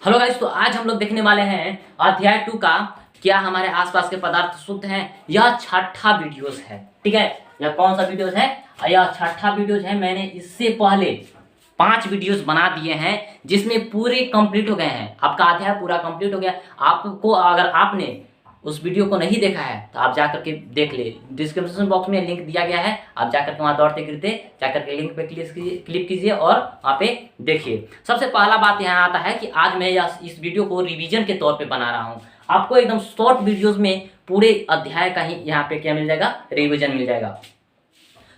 Hello guys, तो आज हम लोग देखने वाले हैं अध्याय 2 का क्या हमारे आसपास के पदार्थ शुद्ध हैं। यह छठा वीडियोस है, ठीक है। यह कौन सा वीडियोस है? यह छठा वीडियोस है। मैंने इससे पहले 5 वीडियोस बना दिए हैं जिसमें पूरे कंप्लीट हो गए हैं। आपका अध्याय पूरा कंप्लीट हो गया। आपको अगर आपने उस वीडियो को नहीं देखा है तो आप जाकर के देख ले, डिस्क्रिप्शन बॉक्स में लिंक दिया गया है। आप जाकर के वहाँ दौड़ते गिरते जाकर के लिंक पे क्लिक कीजिए और वहाँ पे देखिए। सबसे पहला बात यहाँ आता है कि आज मैं इस वीडियो को रिवीजन के तौर पे बना रहा हूँ। आपको एकदम शॉर्ट वीडियोज में पूरे अध्याय का ही यहाँ पे क्या मिल जाएगा, रिविजन मिल जाएगा।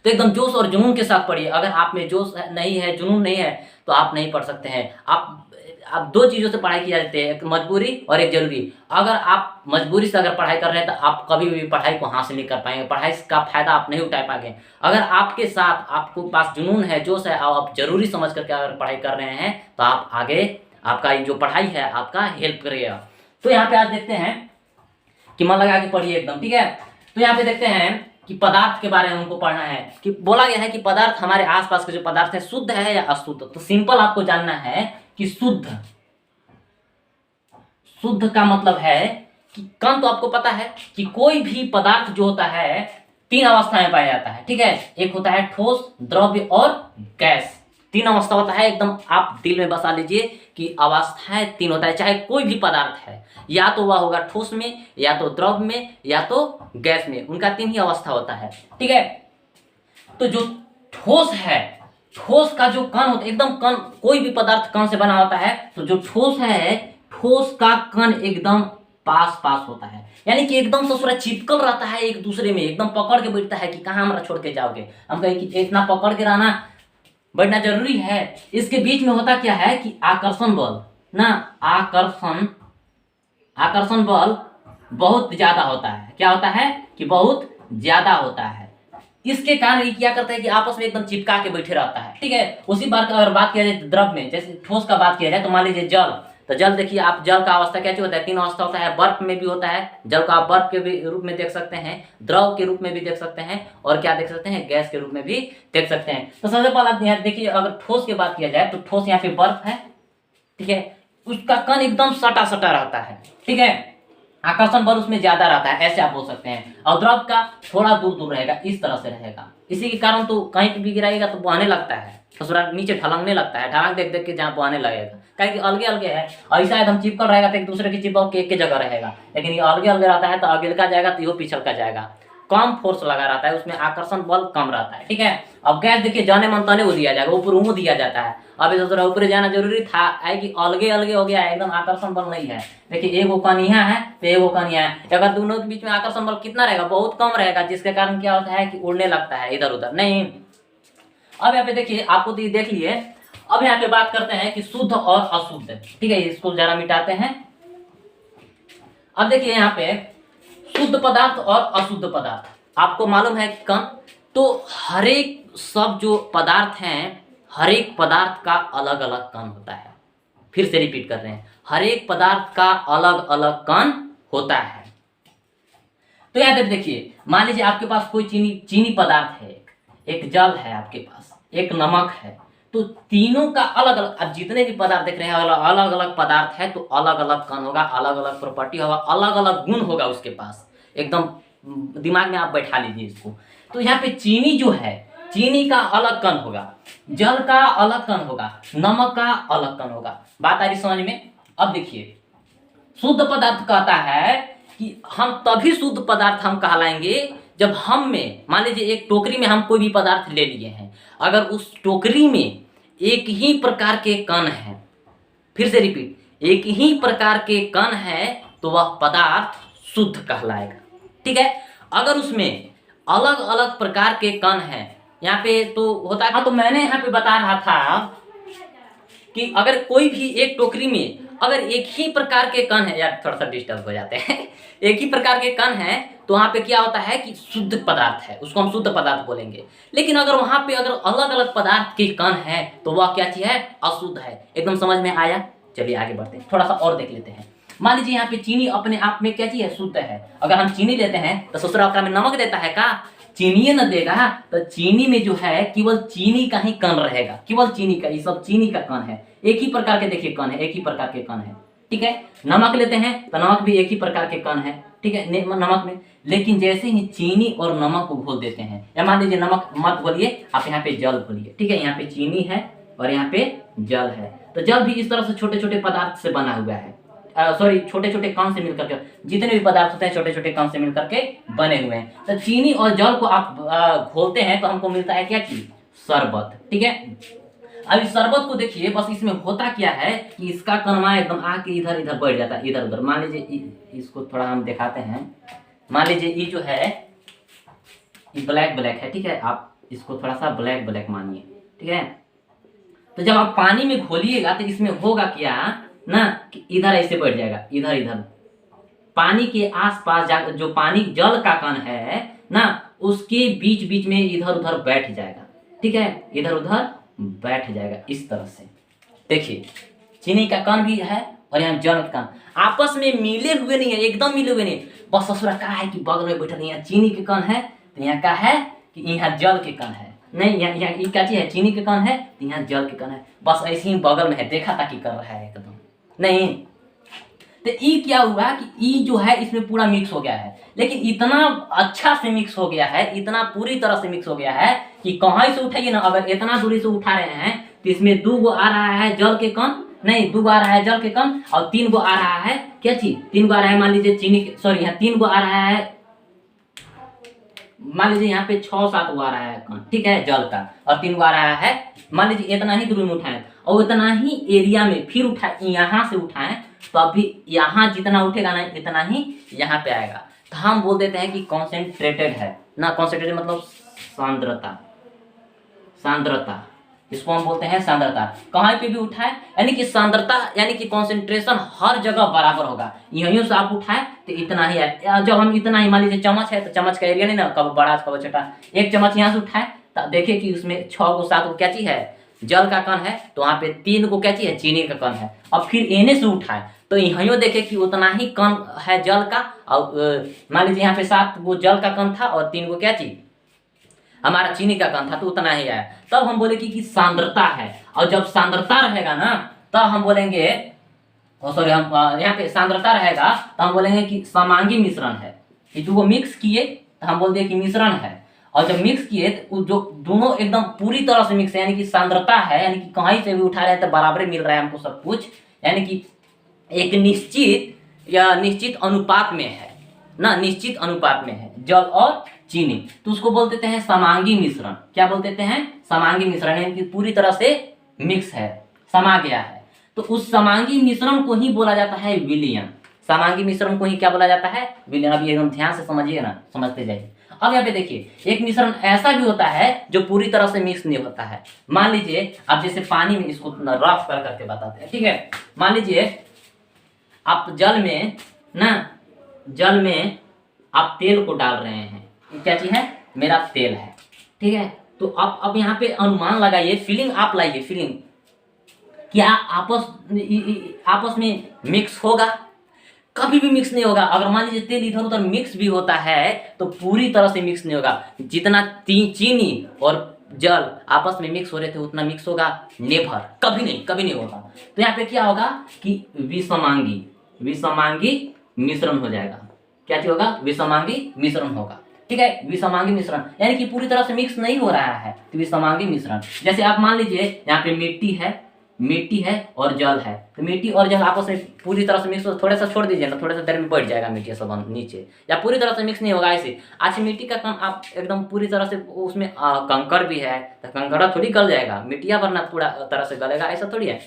तो एकदम जोश और जुनून के साथ पढ़िए। अगर आप में जोश नहीं है, जुनून नहीं है तो आप नहीं पढ़ सकते हैं। आप दो चीज़ों से पढ़ाई की जाती है, एक मजबूरी और एक जरूरी। अगर आप मजबूरी से अगर पढ़ाई कर रहे हैं तो आप कभी भी पढ़ाई को हासिल नहीं कर पाएंगे, पढ़ाई का फायदा आप नहीं उठा पाएंगे। अगर आपके साथ आपको पास जुनून है, जोश है, आप जरूरी समझ करके अगर पढ़ाई कर रहे हैं तो आप आगे आपका जो पढ़ाई है आपका हेल्प करेगा। तो यहाँ पे आज देखते हैं कि मन लगा के पढ़िए एकदम, ठीक है। तो यहाँ पे देखते हैं कि पदार्थ के बारे में हमको पढ़ना है कि बोला गया है कि पदार्थ हमारे आसपास के जो पदार्थ है शुद्ध है या अशुद्ध। तो सिंपल आपको जानना है कि शुद्ध का मतलब है कि कण, तो आपको पता है कि कोई भी पदार्थ जो होता है 3 अवस्था में पाया जाता है, ठीक है। एक होता है ठोस, द्रव्य और गैस। 3 अवस्था होता है, एकदम आप दिल में बसा लीजिए कि अवस्थाएं 3 होता है। चाहे कोई भी पदार्थ है, या तो वह होगा ठोस में, या तो द्रव में, या तो गैस में। उनका 3 ही अवस्था होता है, ठीक है। तो जो ठोस है, ठोस का जो कण होता है, एकदम कण, कोई भी पदार्थ कण से बना होता है। तो जो ठोस है, ठोस का कण एकदम पास होता है, यानी कि एकदम ससुरा चिपकल रहता है एक दूसरे में, एकदम पकड़ के बैठता है कि कहाँ हमरा छोड़ के जाओगे। हम कहें कि इतना पकड़ के रहना बैठना जरूरी है। इसके बीच में होता क्या है कि आकर्षण बल ना, आकर्षण बल बहुत ज्यादा होता है। क्या होता है कि बहुत ज्यादा होता है। इसके कारण ये क्या करता है कि आपस में एकदम चिपका के बैठे रहता है, ठीक है। उसी बार का अगर बात किया जाए द्रव में, जैसे ठोस का बात किया जाए तो मान लीजिए जल। तो जल देखिए आप, जल का अवस्था कैसे होता है? 3 अवस्था होता है। बर्फ में भी होता है, जल को आप बर्फ के भी रूप में देख सकते हैं, द्रव के रूप में भी देख सकते हैं, और क्या देख सकते हैं, गैस के रूप में भी देख सकते हैं। तो सबसे पहले यहाँ देखिए, अगर ठोस की बात किया जाए तो ठोस यहाँ पे बर्फ है, ठीक है। उसका कण एकदम सटा रहता है, ठीक है। आकर्षण बल उसमें ज्यादा रहता है, ऐसे आप बोल सकते हैं। और द्रव का थोड़ा दूर रहेगा, इस तरह से रहेगा। इसी के कारण तो कहीं पे भी गिराएगा तो बहने लगता है, ससुराल नीचे ढलकने लगता है, ढलांग देख देख के जहाँ बहने लगेगा। कहीं कि अलगे अलगे है, ऐसा एकदम चिपकल रहेगा तो एक दूसरे की चिपक के एक जगह रहेगा। लेकिन ये अलगे अलगे रहता है तो आगे का जाएगा तो ये पिछल का जाएगा, कम फोर्स लगा रहता है, उसमें आकर्षण बल कम रहता है, ठीक है। अब गैस देखिए, जाने मन तने वो दिया जाएगा, ऊपर दिया जाता है। अब इस ऊपर जाना जरूरी था, है कि अलगे अलगे हो गया है, एकदम आकर्षण बल नहीं है। देखिए एक वो कण यहाँ है तो एक वो कण यहाँ है। अगर दोनों के बीच में आकर्षण बल कितना रहेगा? बहुत कम रहेगा, जिसके कारण क्या होता है कि उड़ने लगता है इधर उधर नहीं। अब यहाँ पे देखिए, आपको तो देख लिए। अब यहाँ पे बात करते हैं कि शुद्ध और अशुद्ध, ठीक है। इसको जरा मिटाते हैं। अब देखिए यहाँ पे शुद्ध पदार्थ और अशुद्ध पदार्थ, आपको मालूम है कण, तो हर एक सब जो पदार्थ हैं, हर एक पदार्थ का अलग अलग कण होता है। फिर से रिपीट कर रहे हैं, हर एक पदार्थ का अलग अलग कण होता है। तो यहाँ पे देखिए, मान लीजिए आपके पास कोई चीनी पदार्थ है, एक जल है आपके पास, एक नमक है। तो तीनों का अलग अलग, अब जितने भी पदार्थ देख रहे हैं अलग अलग पदार्थ है, तो अलग अलग कण होगा, अलग अलग प्रॉपर्टी होगा, अलग अलग गुण होगा उसके पास। एकदम दिमाग में आप बैठा लीजिए इसको। तो यहाँ पे चीनी जो है, चीनी का अलग कण होगा, जल का अलग कण होगा, नमक का अलग कण होगा। बात आ रही समझ में? अब देखिए, शुद्ध पदार्थ कहता है कि हम तभी शुद्ध पदार्थ हम कहलाएंगे जब हम में, मान लीजिए एक टोकरी में हम कोई भी पदार्थ ले लिए हैं, अगर उस टोकरी में एक ही प्रकार के कण हैं, फिर से रिपीट, एक ही प्रकार के कण हैं, तो वह पदार्थ शुद्ध कहलाएगा, ठीक है। अगर उसमें अलग अलग प्रकार के कण हैं, यहाँ पे तो होता है, तो मैंने यहाँ पे बता रहा था कि अगर कोई भी एक टोकरी में अगर एक ही प्रकार के कण है, यार थोड़ा सा डिस्टर्ब हो जाते हैं एक ही प्रकार के कण है, तो वहां पे क्या होता है कि शुद्ध पदार्थ है, उसको हम शुद्ध पदार्थ बोलेंगे। लेकिन अगर वहां पे अगर अलग अलग पदार्थ के कण है तो वह क्या चीज है? अशुद्ध है। एकदम समझ में आया? चलिए आगे बढ़ते हैं, थोड़ा सा और देख लेते हैं। मान लीजिए यहाँ पे चीनी अपने आप में क्या चीज है? शुद्ध है। अगर हम चीनी लेते हैं तो ससुरा में नमक देता है का? चीनी न देगा। तो चीनी में जो है केवल चीनी का ही कण रहेगा, केवल चीनी का, ये सब चीनी का कण है। एक ही प्रकार के देखिए कण है, एक ही प्रकार के कण है, ठीक है। नमक लेते हैं तो नमक भी एक ही प्रकार के कण है, ठीक है, नमक में। लेकिन जैसे ही चीनी और नमक को घोल देते हैं, या मान लीजिए नमक मत घोलिए, आप यहाँ पे जल घोलिए, ठीक है। यहाँ पे चीनी है और यहाँ पे जल है, तो जल भी इस तरह से छोटे छोटे पदार्थ से बना हुआ है, सॉरी छोटे छोटे कण से मिलकर के, जितने भी पदार्थ होते हैं छोटे छोटे कण से मिलकर के बने हुए हैं। तो चीनी और जल को आप घोलते हैं तो हमको मिलता है क्या चीज, शरबत, ठीक है। अब इस शरबत को देखिए, बस इसमें होता क्या है कि इसका कणवा एकदम आके इधर इधर बढ़ जाता है, इधर उधर। मान लीजिए इसको थोड़ा हम दिखाते हैं, मान लीजिए ये जो है ये ब्लैक ब्लैक है, ठीक है, आप इसको थोड़ा सा ब्लैक ब्लैक मानिए, ठीक है। तो जब आप पानी में घोलिएगा तो इसमें होगा क्या ना कि इधर ऐसे बढ़ जाएगा, इधर इधर पानी के आसपास जो पानी जल का कण है ना, उसके बीच बीच में इधर उधर बैठ जाएगा, ठीक है, इधर उधर बैठ जाएगा इस तरह से। देखिए चीनी का कण भी है और यहाँ जल का कण आपस में मिले हुए नहीं है, एकदम मिले हुए नहीं। बस ससुरा कहा है कि बगल में बैठा, यहाँ चीनी के कण है तो यहाँ का है कि यहाँ जल के कण है, नहीं यहाँ ये क्या चीज है, चीनी के कण है तो यहाँ जल के कण है, बस ऐसे ही बगल में है, देखा था कि कर रहा है एकदम नहीं। तो ई क्या हुआ कि ई जो है इसमें पूरा मिक्स हो गया है, लेकिन इतना अच्छा से मिक्स हो गया है, इतना पूरी तरह से मिक्स हो गया है कि कहीं से उठाइए ना, अगर इतना दूरी से उठा रहे हैं तो इसमें 2 गो आ रहा है जल के कण, नहीं 2 गो आ रहा है जल के कण, और 3 गो आ रहा है क्या चीज, 3 गो आ रहा है मान लीजिए चीनी, सॉरी यहाँ 3 गो आ रहा है, मान लीजिए यहाँ पे 6-7 गो आ रहा है कण, ठीक है, जल का, और 3 गो आ रहा है, मान लीजिए इतना ही दूरी में उठाए और इतना ही एरिया में फिर उठाए, यहाँ से उठाएं तो अभी यहाँ जितना उठेगा ना इतना ही यहाँ पे आएगा, तो हम बोल देते हैं कि कॉन्सेंट्रेटेड है ना, कॉन्सेंट्रेटेड मतलब सांद्रता, सांद्रता, इसको हम बोलते हैं सांद्रता। कहाँ पे भी उठाए यानी कि सांद्रता यानी कि कॉन्सेंट्रेशन हर जगह बराबर होगा, यहीं से आप उठाए तो इतना ही है। जब हम इतना ही मान लीजिए चम्मच है तो चम्मच का एरिया नहीं ना, कब बड़ा कब छोटा, एक चम्मच यहाँ से उठाए तो देखिए कि उसमें 6 गो 7 गो क्या चीज है, जल का कण है, तो वहाँ पे 3 गो क्या चीज है, चीनी का कण है। अब फिर एने से उठाए तो यहीं देखे कि उतना ही कण है जल का, और मान लीजिए यहाँ पे 7 गो जल का कण था और 3 गो क्या चीज हमारा चीनी का कण था, तो उतना ही आया। तब हम बोले कि सांद्रता है, और जब सांद्रता रहेगा ना तब हम बोलेंगे, सॉरी हम यहाँ पे सांद्रता रहेगा तो हम बोलेंगे कि समांगी मिश्रण है। ये दो मिक्स किए तो हम बोल दिए कि मिश्रण है, और जब मिक्स किए तो जो दोनों एकदम पूरी तरह से मिक्स है, यानी कि सांद्रता है, यानी कि कहीं से भी उठा रहे हैं तो बराबर मिल रहा है हमको सब कुछ, यानी कि एक निश्चित या निश्चित अनुपात में है ना, निश्चित अनुपात में है जल और चीनी, तो उसको बोल देते हैं समांगी मिश्रण। क्या बोल देते हैं, समांगी मिश्रण, यानी कि पूरी तरह से मिक्स है, समा गया है, तो उस समांगी मिश्रण को ही बोला जाता है विलयन। समांगी मिश्रण को ही क्या बोला जाता है, विलयन। अब एकदम ध्यान से समझिए ना, समझते जाइए। अब यहाँ पे देखिए एक मिश्रण ऐसा भी होता है जो पूरी तरह से मिक्स नहीं होता है। मान लीजिए आप जैसे पानी में, इसको रफ कर करके बताते हैं, ठीक है। मान लीजिए आप जल में आप तेल को डाल रहे हैं, ये क्या चीज है, मेरा तेल है, ठीक है। तो अब यहाँ पे अनुमान लगाइए, फीलिंग आप लाइए, फीलिंग क्या आपस में मिक्स होगा, कभी भी मिक्स नहीं होगा। अगर मान लीजिए तेल इधर उधर मिक्स भी होता है तो पूरी तरह से मिक्स नहीं होगा। जितना चीनी और जल आपस में मिक्स हो रहे थे उतना मिक्स होगा, नेभर, कभी नहीं होगा। तो यहाँ पे क्या होगा कि विषमांगी मिश्रण हो जाएगा। क्या चीज होगा, विषमांगी मिश्रण होगा, ठीक है। विषमांगी मिश्रण यानी कि पूरी तरह से मिक्स नहीं हो रहा है, तो विषमांगी मिश्रण। जैसे आप मान लीजिए यहाँ पे मिट्टी है और जल है, तो मिट्टी और जल आपस में पूरी तरह से मिक्स हो, थोड़ा सा छोड़ दीजिए ना, थोड़ा सा देर में बढ़ जाएगा मिट्टी सब नीचे, या पूरी तरह से मिक्स नहीं होगा ऐसे। अच्छा मिट्टी का कण आप एकदम पूरी तरह से, उसमें कंकड़ भी है तो कंकड़ा थोड़ी गल जाएगा, मिट्टिया वरना पूरा तरह से गलेगा, ऐसा थोड़ी है।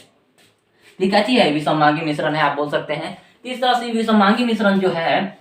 ठीक है, विषमांगी मिश्रण है, आप बोल सकते हैं। इस तरह से विषमांगी मिश्रण जो है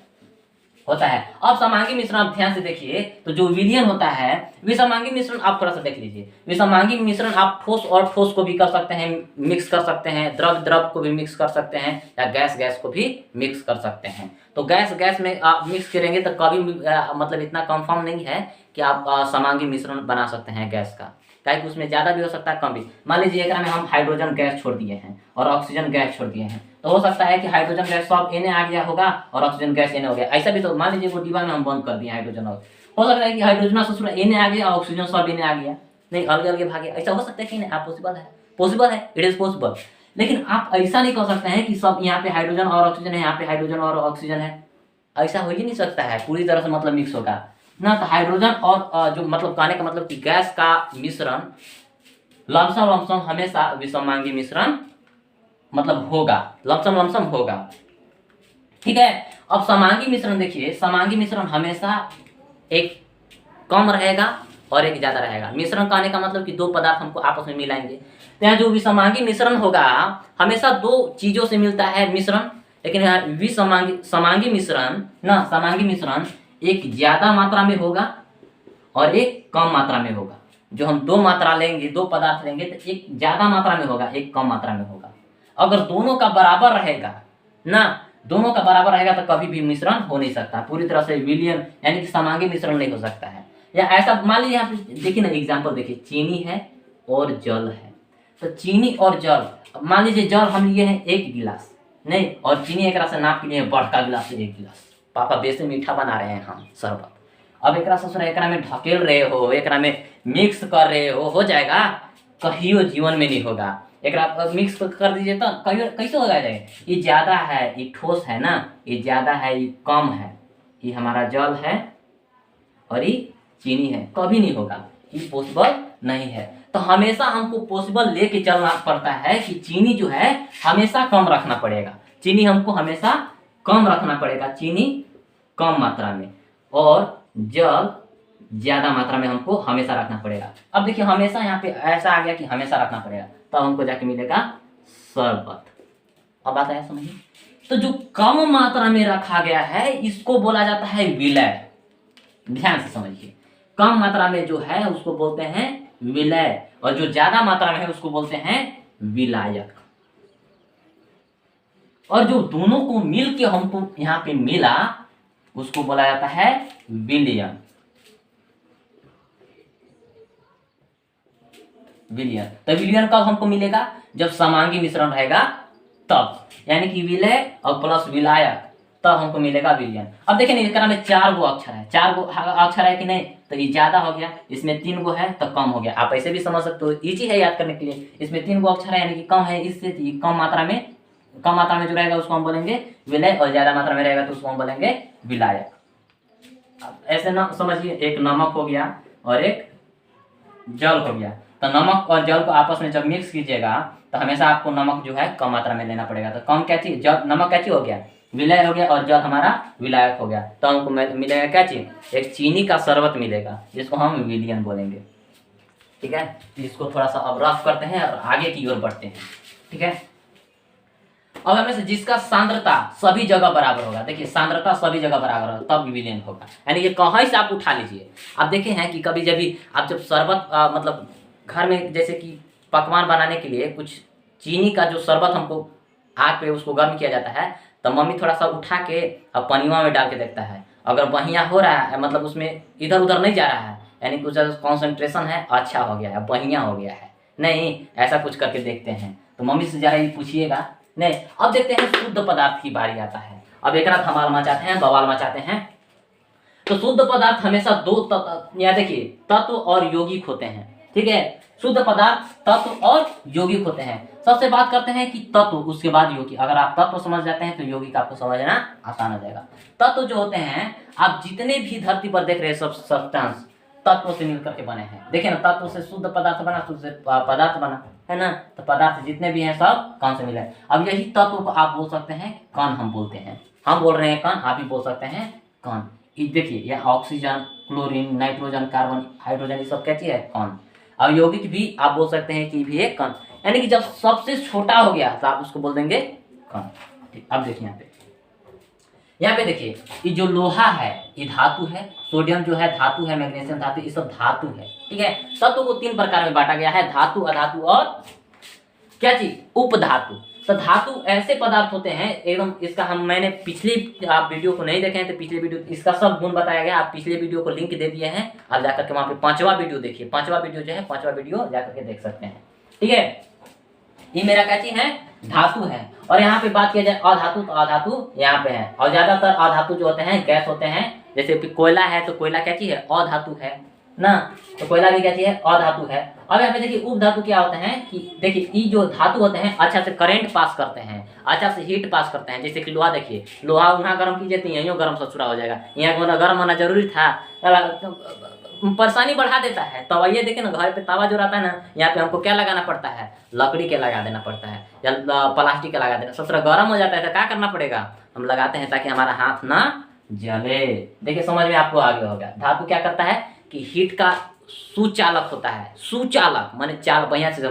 होता है। अब समांगी मिश्रण आप ध्यान से देखिए, तो जो विलयन होता है, विषमांगी मिश्रण आप थोड़ा सा देख लीजिए। विषमांगी मिश्रण आप ठोस और ठोस को भी कर सकते हैं, मिक्स कर सकते हैं, द्रव को भी मिक्स कर सकते हैं, या गैस को भी मिक्स कर सकते हैं। तो गैस में आप मिक्स करेंगे तो कभी मतलब इतना कंफर्म नहीं है कि आप समांगी मिश्रण बना सकते हैं गैस का, ताकि उसमें ज़्यादा भी हो सकता है, कम भी। मान लीजिए एक में हम हाइड्रोजन गैस छोड़ दिए हैं और ऑक्सीजन गैस छोड़ दिए हैं, तो हो सकता है कि हाइड्रोजन गैस सब एने आ गया होगा और ऑक्सीजन गैस एने हो गया। ऐसा भी तो मान लीजिए वो डिब्बा में हम बंद कर दिए हाइड्रोजन, हो सकता है कि हाइड्रोजन से एने आ गया, ऑक्सीजन सब एने आ गया, नहीं अलग अलग भागे, ऐसा हो सकता है कि नहीं, आप पॉसिबल है। पॉसिबल है, इट इज पॉसिबल। लेकिन आप ऐसा नहीं कह सकते हैं कि सब यहाँ पे हाइड्रोजन और ऑक्सीजन है, यहाँ पे हाइड्रोजन और ऑक्सीजन है, ऐसा हो ही नहीं सकता है, पूरी तरह से मतलब मिक्स होगा ना। तो हाइड्रोजन और जो मतलब कहने का मतलब कि गैस का मिश्रण लमसम लमसम हमेशा विषमांगी मिश्रण मतलब होगा, लमसम लमसम होगा, ठीक है। अब समांगी मिश्रण देखिए, समांगी मिश्रण हमेशा एक कम रहेगा और एक ज्यादा रहेगा। मिश्रण कहने का मतलब कि दो पदार्थ हमको आपस में मिलाएंगे, तो यहाँ जो विषमांगी मिश्रण होगा हमेशा दो चीजों से मिलता है मिश्रण, लेकिन यहाँ समांगी मिश्रण ना, समांगी मिश्रण एक ज्यादा मात्रा में होगा और एक कम मात्रा में होगा। जो हम दो मात्रा लेंगे, दो पदार्थ लेंगे तो एक ज्यादा मात्रा में होगा, एक कम मात्रा में होगा। अगर दोनों का बराबर रहेगा ना, दोनों का बराबर रहेगा तो कभी भी मिश्रण हो नहीं सकता, पूरी तरह से विलयन यानी कि समांगी मिश्रण नहीं हो सकता है। या ऐसा मान लीजिए यहाँ पे देखिए ना, एग्जाम्पल देखिए, चीनी है और जल है, तो चीनी और जल, मान लीजिए जल हम लिए हैं 1 गिलास नहीं, और चीनी एक से नाप के लिए बड़का गिलास से 1 गिलास, पापा बेसे मीठा बना रहे हैं हम शरबत। अब एक सोच रहे एकरा में ढकेल रहे हो, एकरा में मिक्स कर रहे हो जाएगा? कहियो जीवन में नहीं होगा। एकरा मिक्स कर दीजिए तो कहियो कैसे हो जाएगा? ये ज्यादा है, ये ठोस है ना, ये ज्यादा है, ये कम है, ये हमारा जल है और ये चीनी है, कभी नहीं होगा, ये पॉसिबल नहीं है। तो हमेशा हमको पॉसिबल लेके चलना पड़ता है कि चीनी जो है हमेशा कम रखना पड़ेगा, चीनी हमको हमेशा कम रखना पड़ेगा, चीनी कम मात्रा में, और जल ज्यादा मात्रा में हमको हमेशा रखना पड़ेगा। अब देखिए हमेशा यहाँ पे ऐसा आ गया कि हमेशा रखना पड़ेगा, तब हमको जाके मिलेगा शरबत। अब बात आया समझिए। तो जो कम मात्रा में रखा गया है इसको बोला जाता है विलय। ध्यान से समझिए, कम मात्रा में जो है उसको बोलते हैं विलय, और जो ज्यादा मात्रा में है उसको बोलते हैं विलायक। और जो दोनों को मिल के हमको यहाँ पे मिला उसको बोला जाता है विलयन। विलयन, तो विलयन कब हमको मिलेगा? जब समांगी मिश्रण रहेगा तब, यानी कि विलय और प्लस विलायक, तब हमको मिलेगा विलयन। अब देखिए इसका में 4 गो अक्षर है, 4 गो अक्षर है कि नहीं, तो ये ज्यादा हो गया, इसमें 3 गो है तो कम हो गया। आप ऐसे भी समझ सकते हो, इजी है याद करने के लिए। इसमें 3 गो अक्षर है यानी कि कम है, इससे कम मात्रा में जो रहेगा उसको हम बोलेंगे विलय, और ज्यादा मात्रा में रहेगा तो उसको हम बोलेंगे विलायक। ऐसे ना समझिए, एक नमक हो गया और एक जल हो गया, तो नमक और जल को आपस में जब मिक्स कीजिएगा तो हमेशा आपको नमक जो है कम मात्रा में लेना पड़ेगा। तो कम क्या चीज, जल, नमक क्या चीज हो गया? विलय हो गया, और जल हमारा विलायक हो गया, तो हमको मिलेगा क्या चीज? एक चीनी का शरबत मिलेगा, जिसको हम विलयन बोलेंगे। ठीक है, इसको थोड़ा सा अब रफ करते हैं और आगे की ओर बढ़ते हैं। ठीक है, अब हमें से जिसका सांद्रता सभी जगह बराबर होगा, देखिए सांद्रता सभी जगह बराबर होगा तब विलयन होगा, यानी कि कहीं से आप उठा लीजिए। आप देखे हैं कि कभी जब भी आप जब शरबत मतलब घर में जैसे कि पकवान बनाने के लिए कुछ चीनी का जो शरबत हमको आग पे उसको गर्म किया जाता है, तो मम्मी थोड़ा सा उठा के अब पनिया में डाल के देखता है, अगर बढ़िया हो रहा है मतलब उसमें इधर उधर नहीं जा रहा है, यानी कुछ कॉन्सेंट्रेशन है, अच्छा हो गया है, बढ़िया हो गया है, नहीं ऐसा कुछ करके देखते हैं। तो मम्मी से जरा ये पूछिएगा। नहीं, अब देखते हैं शुद्ध पदार्थ की बारी आता है। अब एक रात धमाल मचाते हैं, बवाल मचाते हैं। तो शुद्ध पदार्थ हमेशा दो तत्व, या देखिए तत्व और यौगिक होते हैं। ठीक है, शुद्ध पदार्थ तत्व और यौगिक होते हैं। सबसे बात करते हैं कि तत्व, उसके बाद यौगिक। अगर आप तत्व समझ जाते हैं तो यौगिक आपको समझना आसान हो जाएगा। तत्व जो होते हैं, आप जितने भी धरती पर देख रहे हैं सब सब्सटेंस तत्व से मिलकर के बने हैं। देखिए ना, तत्व से शुद्ध पदार्थ बना, शुद्ध से पदार्थ बना, है ना। तो पदार्थ जितने भी हैं सब कण से मिले। अब यही तत्व को आप बोल सकते हैं कण, हम बोलते हैं, हम बोल रहे हैं कण, आप भी बोल सकते हैं कण। देखिए ये oxygen, chlorine, nitrogen, carbon, hydrogen, ये सब क्या चीज है? कण। अब यौगिक भी आप बोल सकते हैं कि भी एक कण, यानी कि जब सबसे छोटा हो गया तो आप उसको बोल देंगे कण। अब देखिए यहाँ पे देखिए, ये जो लोहा है ये धातु है, सोडियम जो है धातु है, मैग्नीशियम धातु, ये सब धातु है। ठीक है, तत्व को 3 प्रकार में बांटा गया है, धातु, अधातु और क्या चीज? उपधातु। तो धातु ऐसे पदार्थ होते हैं एकदम, इसका मैंने पिछली, आप वीडियो को नहीं देखे हैं तो पिछले वीडियो इसका सब गुण बताया गया। आप पिछले वीडियो को लिंक दे दिए हैं, आप जाकर के वहां पे 5वां वीडियो देखिए, 5वां वीडियो जो है 5वां वीडियो जाकर के देख सकते हैं। ठीक है, ये मेरा क्या चीज है? धातु है। और यहाँ पे बात किया जाए अधातु, तो अधातु यहाँ पे है। और ज्यादातर अधातु जो होते हैं गैस होते हैं, जैसे कोयला है तो कोयला क्या चीज है? अधातु है। ना। तो कोयला भी क्या चीज है, अधातु है। अब यहाँ पे देखिए उप धातु क्या होते हैं कि देखिए ये जो धातु होते हैं अच्छा से करंट पास करते हैं, अच्छा से हीट पास करते हैं। जैसे कि लोहा, देखिए लोहा वहाँ गर्म कीजिए तो यहीं गर्म ससुरा हो जाएगा, यहाँ गर्म होना जरूरी था, परेशानी बढ़ा देता है। तवा ये देखिए ना, घर पे तवा जो रहता है ना, यहाँ पे हमको क्या लगाना पड़ता है, लकड़ी के लगा देना पड़ता है या प्लास्टिक के लगा देना, ससुरा गर्म हो जाता है तो क्या करना पड़ेगा, हम लगाते हैं ताकि हमारा हाथ ना जले। देखिए समझ में आपको आ गया होगा। धातु क्या करता है कि हीट का सुचालक होता है, सुचालक माने चाल बढ़िया से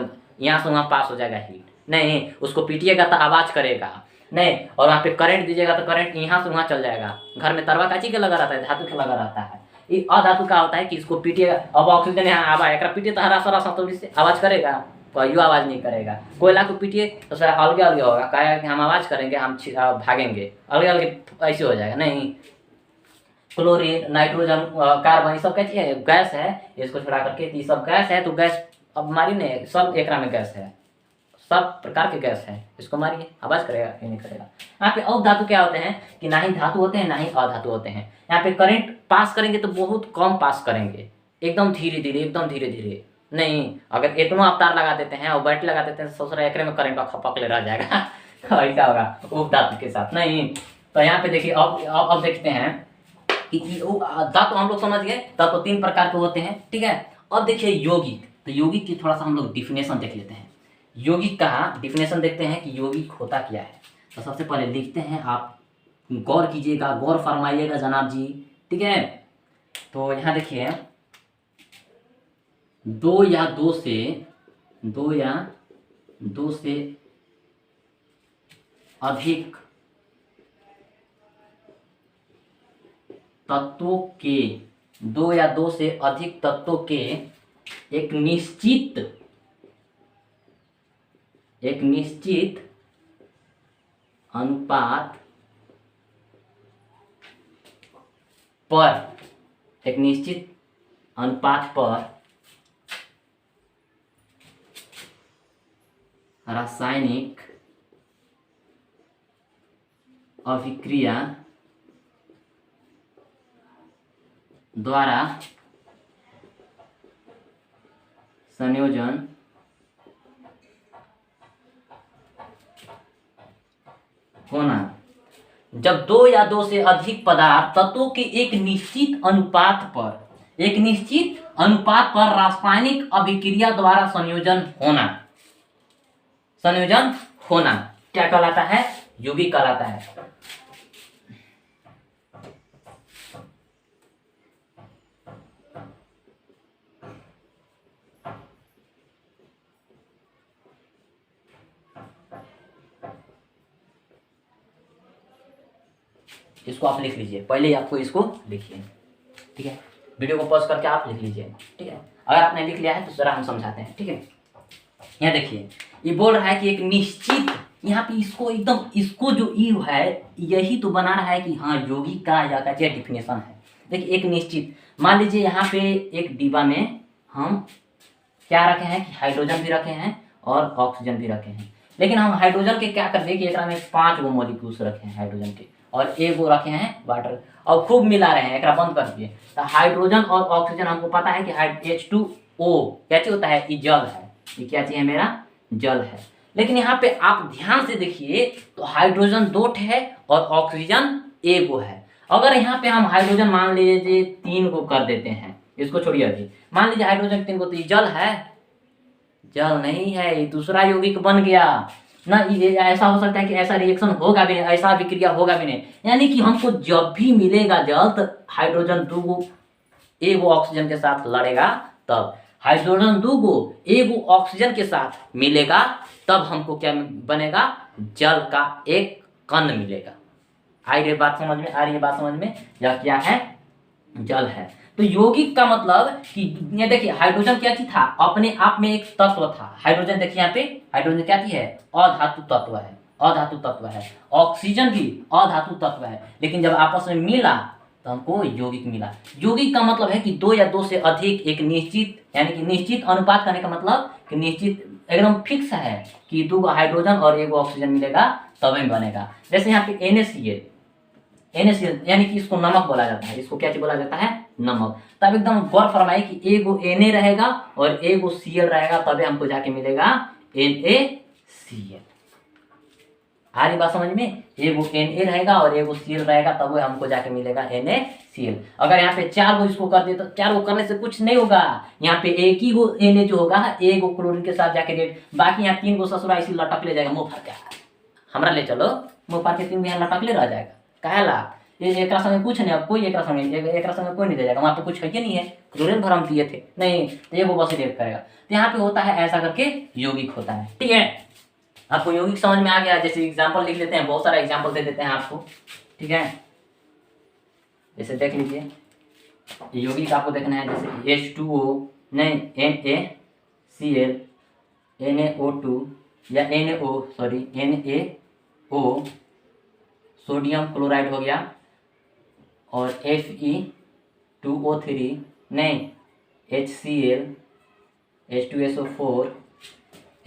यहाँ से वहाँ पास हो जाएगा हीट, नहीं उसको पीटिएगा तो आवाज करेगा नहीं, और वहाँ पे करंट दीजिएगा तो करंट यहाँ से वहाँ चल जाएगा। घर में तरवा काची के लगा रहता है, धातु के लगा रहता है। ये अधातु का होता है कि इसको पीटिएगा, अब ऑक्सीजन यहाँ आवा एक पीटिए तो हरा सरा संतुलित से आवाज करेगा, कोई आवाज नहीं करेगा। कोयला को पीटिए तो सर अलगे अलगे होगा, कहेगा कि हम आवाज करेंगे, हम भागेंगे, अलगे अलगे ऐसे हो जाएगा नहीं। क्लोरीन, नाइट्रोजन, कार्बन, ये सब क्या चीज है, गैस है। इसको छोड़ा करके ये सब गैस है, तो गैस अब मारी नहीं, सब एक में गैस है, सब प्रकार के गैस है, इसको मारिए आवाज करेगा कि नहीं करेगा। यहाँ पे अधातु क्या होते हैं कि ना ही धातु होते हैं ना ही अधातु होते हैं। यहाँ पे करंट पास करेंगे तो बहुत कम पास करेंगे, एकदम धीरे धीरे, एकदम धीरे धीरे नहीं। अगर इतना आप तार लगा देते हैं और बैटरी लगा देते हैं तो सोच रहे एकरे में करंट खपक ले रह जाएगा ऐसा होगा उप धातु के साथ नहीं। तो यहाँ पे देखिए अब देखते हैं कि धातु हम लोग समझ गए, धातु 3 प्रकार के होते हैं, ठीक है। अब देखिए यौगिक, तो यौगिक की थोड़ा सा हम लोग डिफिनेशन देख लेते हैं। यौगिक का डिफिनेशन देखते हैं कि यौगिक होता क्या है। तो सबसे पहले लिखते हैं, आप गौर कीजिएगा, गौर फरमाइएगा जनाब जी, ठीक है। तो यहाँ देखिए दो या दो से अधिक तत्वों के, 2 या 2 से अधिक तत्वों के एक निश्चित अनुपात पर रासायनिक अभिक्रिया द्वारा संयोजन होना। जब 2 या 2 से अधिक पदार्थ तत्वों के एक निश्चित अनुपात पर रासायनिक अभिक्रिया द्वारा संयोजन होना क्या कहलाता है, यौगिक कहलाता है। इसको आप लिख लीजिए, पहले आपको इसको लिखिए, ठीक है। वीडियो को पॉज करके आप लिख लीजिए, ठीक है। अगर आपने लिख लिया है तो जरा हम समझाते हैं, ठीक है। यहाँ देखिए ये बोल रहा है कि एक निश्चित, यहाँ पे इसको जो ई है यही तो बना रहा है कि हाँ यौगिक का या क्या डिफिनेशन है। देखिए एक निश्चित, मान लीजिए यहाँ पे एक डिब्बा में हम क्या रखे हैं कि हाइड्रोजन भी रखे हैं और ऑक्सीजन भी रखे हैं, लेकिन हम हाइड्रोजन के क्या कर दिए कि एक में 5 गो मॉलिक्यूल्स रखे हैं हाइड्रोजन के, और एक वो रखे हैं वाटर, और खूब मिला रहे हैं, एक बंद कर दिए। तो हाइड्रोजन और ऑक्सीजन हमको पता है कि H2O क्या चीज होता है, ये जल है, ये क्या चीज है, मेरा जल है। लेकिन यहाँ पे आप ध्यान से देखिए तो हाइड्रोजन 2 है और ऑक्सीजन 1 गो है। अगर यहाँ पे हम हाइड्रोजन मान लीजिए 3 को कर देते हैं, इसको छोड़िए अभी, मान लीजिए हाइड्रोजन 3 को, तो ये जल है, जल नहीं है, ये दूसरा यौगिक बन गया ना। ये ऐसा हो सकता है कि ऐसा रिएक्शन होगा भी नहीं, ऐसा विक्रिया होगा भी नहीं। यानी कि हमको जब भी मिलेगा जल तो हाइड्रोजन 2 गो 1 गो ऑक्सीजन के साथ लड़ेगा, तब हाइड्रोजन 2 गो 1 गो ऑक्सीजन के साथ मिलेगा, तब हमको क्या बनेगा, जल का एक कण मिलेगा। आ रही बात समझ में, यह क्या है, जल है। तो यौगिक का मतलब कि ये देखिए हाइड्रोजन क्या चीज था, अपने आप में एक तत्व था। हाइड्रोजन देखिए यहाँ पे हाइड्रोजन क्या चीज है, अधातु तत्व है। ऑक्सीजन भी अधातु तत्व है, लेकिन जब आपस में मिला तो हमको यौगिक मिला। यौगिक का मतलब है कि 2 या 2 से अधिक एक निश्चित, यानी कि निश्चित अनुपात करने का मतलब कि निश्चित एकदम फिक्स है कि 2 हाइड्रोजन और 1 ऑक्सीजन मिलेगा तभी बनेगा। जैसे यहाँ पे NaCl यानी कि इसको नमक बोला जाता है, इसको क्या चीज बोला जाता है, नमक। तब एकदम गौर फरमाइए कि एक वो Na रहेगा और एक वो Cl रहेगा, तभी हमको जाके मिलेगा NaCl। आ रही बात समझ में? एक वो Na रहेगा और एक वो Cl रहेगा, तब वो हमको जाके मिलेगा NaCl। अगर यहाँ पे 4 गो इसको कर दे तो 4 गो करने से कुछ नहीं होगा, यहाँ पे एक ही वो Na जो होगा एक गो क्लोरीन के साथ जाके रेड, बाकी यहाँ 3 गो ससुरा इसी लटक ले जाएगा। मुँह फाड़ के हमरा ले चलो, मुँह फाड़ के 3 गो यहाँ लटक ले रह जाएगा। काहेला ये एक संगे कुछ नहीं, अब कोई एक संगे कोई नहीं दे जाएगा, वहाँ पे कुछ है कि नहीं है, क्लोरीन भर हम दिए थे नहीं, तो ये वो बस रिएक्ट करेगा। तो यहाँ पे होता है ऐसा करके यौगिक होता है। ठीक है, आपको यौगिक समझ में आ गया? जैसे एग्जांपल लिख लेते हैं, बहुत सारा एग्जांपल दे देते हैं आपको। ठीक है, जैसे देख लीजिए यौगिक आपको देखना है, जैसे H2O नहीं NaCl, NaO2 या NaO, सोडियम क्लोराइड हो गया, और Fe2O3 नहीं HCl, H2SO4,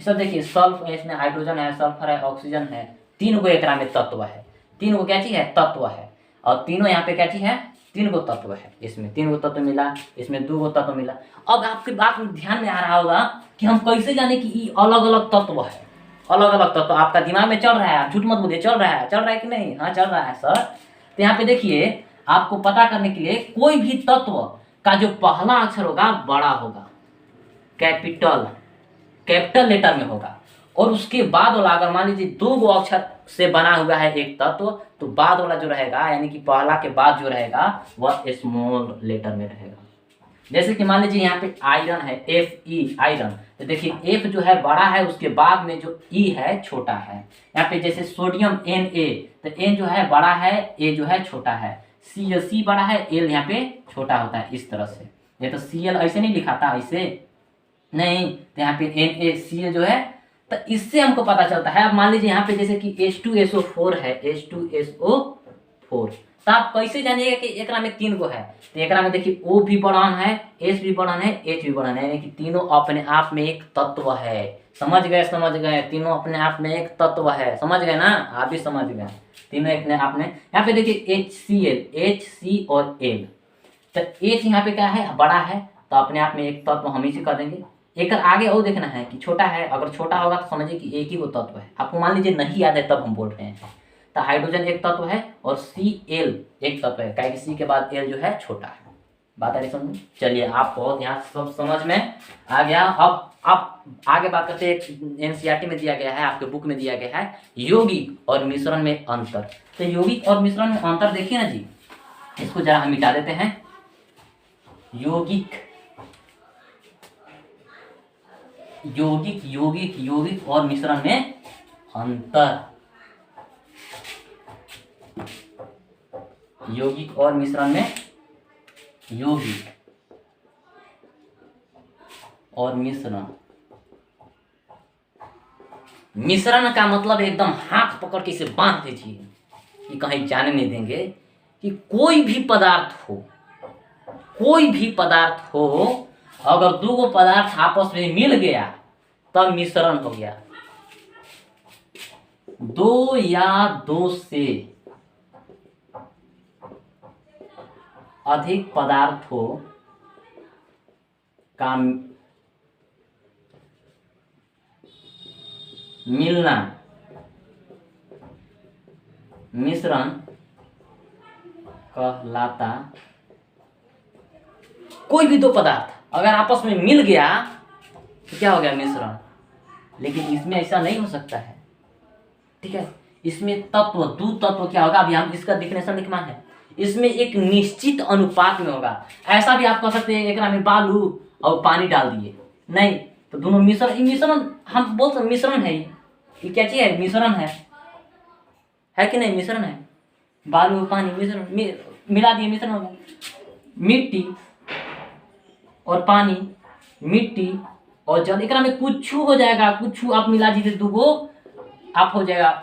ये सब देखिए सल्फ, इसमें हाइड्रोजन है, सल्फर है, ऑक्सीजन है, 3 गो एकरा में तत्व है। 3 गो क्या चीज है? तत्व है। और तीनों यहाँ पे क्या चीज है? 3 गो तत्व है। इसमें 3 गो तत्व मिला, इसमें 2 गो तत्व मिला। अब आपकी बात में ध्यान में आ रहा होगा कि हम कैसे जाने कि ये अलग अलग तत्व है। अलग अलग तत्व आपका दिमाग में चल रहा है, आप झूठ मत बोलिए, चल रहा है कि नहीं? हाँ चल रहा है सर। तो यहाँ पे देखिए, आपको पता करने के लिए कोई भी तत्व का जो पहला अक्षर होगा बड़ा होगा, कैपिटल लेटर में होगा, और उसके बाद वाला अगर मान लीजिए 2 गो अक्षर से बना हुआ है एक तत्व, तो बाद वाला जो रहेगा यानी कि पहला के बाद जो रहेगा वह स्मॉल लेटर में रहेगा। जैसे कि मान लीजिए यहाँ पे आयरन है, Fe आयरन, तो देखिए F जो है बड़ा है, उसके बाद में जो E है छोटा है। यहाँ पे जैसे सोडियम Na, तो N जो है बड़ा है, A जो है छोटा है, C बड़ा है, L यहाँ पे छोटा होता है। इस तरह से, ये तो Cl ऐसे नहीं लिखा था, ऐसे नहीं, तो यहाँ पे NaCl जो है, तो इससे हमको पता चलता है। अब मान लीजिए यहाँ पे जैसे कि H2SO4 है, H2SO4, तो आप कैसे जानिएगा कि एकरा में 3 गो है? तो एकरा में देखिए O भी बढ़ान है, S भी बढ़ान है, H भी बढ़ान है, यानी कि तीनों अपने आप में एक तत्व है। समझ गए? तीनों अपने आप में एक तत्व है। समझ गए ना? आप भी समझ गए, तीनों अपने आप में। यहाँ पे देखिए HCl, H, C और L, तो H यहाँ पे क्या है? बड़ा है, तो अपने आप में एक तत्व हम इसे कर देंगे। एक आगे और देखना है कि छोटा है, अगर छोटा होगा तो समझिए कि एक ही वो तत्व है। आपको मान लीजिए नहीं याद है तब हम बोल रहे हैं, तो हाइड्रोजन एक तत्व है और Cl एक तत्व है, क्या C के बाद L जो है छोटा है। बात आ रही समझ? चलिए, आप बहुत यहाँ सब समझ में आ गया। अब आप आगे बात करते हैं, एनसीईआरटी में दिया गया है, आपके बुक में दिया गया है यौगिक और मिश्रण में अंतर। तो यौगिक और मिश्रण में अंतर देखिए ना जी, इसको जरा हम मिटा देते हैं। यौगिक और मिश्रण में अंतर। यौगिक और मिश्रण में, यौगिक और मिश्रण का मतलब एकदम हाथ पकड़ के इसे बांध दीजिए कि कहीं जाने नहीं देंगे कि कोई भी पदार्थ हो, अगर 2 गो पदार्थ आपस में मिल गया तब मिश्रण हो गया। 2 या 2 से अधिक पदार्थों का मिलना मिश्रण कहलाता। कोई भी 2 पदार्थ अगर आपस में मिल गया तो क्या हो गया? मिश्रण। लेकिन इसमें ऐसा नहीं हो सकता है। ठीक है, इसमें तत्व, 2 तत्व क्या होगा? अभी हम इसका डिफिनेशन लिखना है, इसमें एक निश्चित अनुपात में होगा। ऐसा भी आप कह सकते हैं एकरा में बालू और पानी डाल दिए, नहीं तो दोनों मिश्रण हम बोल सकते मिश्रण है। ये क्या चीज है? मिश्रण है कि नहीं? मिश्रण है, बालू और पानी मिश्रण मिला दिए, मिश्रण हो गया। मिट्टी और पानी, मिट्टी और जल, एकरा में कुछ हो जाएगा, कुछ आप मिला दीजिए, 2 गो आप हो जाएगा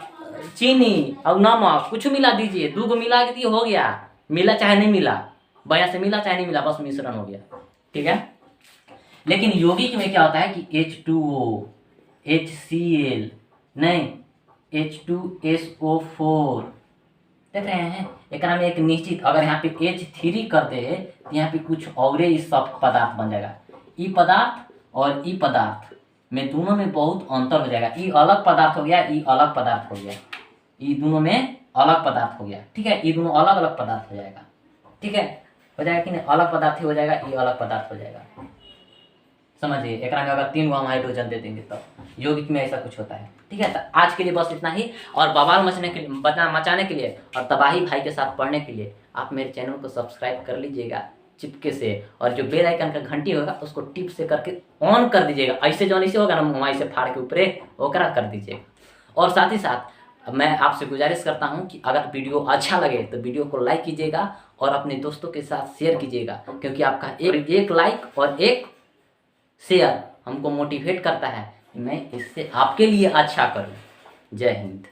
चीनी और नमक, कुछ मिला दीजिए, 2 गो मिला के दिए, हो गया। मिला चाहे नहीं मिला, बया से मिला चाहे नहीं मिला, बस मिश्रण हो गया। ठीक है, लेकिन यौगिक में क्या होता है कि H2O, HCl नहीं, H2SO4, देख रहे हैं। एक में एक निश्चित, अगर यहाँ पे H3 करते हैं तो यहाँ पे कुछ और ही सब पदार्थ बन जाएगा। ई पदार्थ और ई पदार्थ में दोनों में बहुत अंतर हो जाएगा। ई अलग पदार्थ हो गया, ई अलग पदार्थ हो गया, ई दोनों में अलग पदार्थ हो गया। ठीक है, ये दोनों अलग अलग पदार्थ हो जाएगा। ठीक है, हो जाएगा कि नहीं, अलग पदार्थ ही हो जाएगा, ये अलग पदार्थ हो जाएगा। समझिए, एक में अगर 3 गो हम हाइड्रोजन दे देंगे तब यौगिक में ऐसा कुछ होता है। ठीक है, तो आज के लिए बस इतना ही। और बवाल मचाने के लिए और तबाही भाई के साथ पढ़ने के लिए आप मेरे चैनल को सब्सक्राइब कर लीजिएगा चिपके से, और जो बेल आइकन का घंटी होगा उसको टिप से करके ऑन कर दीजिएगा। ऐसे जो ऐसे होगा ना, मोबाइल से फाड़ के ऊपरे ओकरा कर दीजिएगा। और साथ ही साथ मैं आपसे गुजारिश करता हूं कि अगर वीडियो अच्छा लगे तो वीडियो को लाइक कीजिएगा और अपने दोस्तों के साथ शेयर कीजिएगा, क्योंकि आपका एक लाइक और एक शेयर हमको मोटिवेट करता है कि मैं इससे आपके लिए अच्छा करूं। जय हिंद।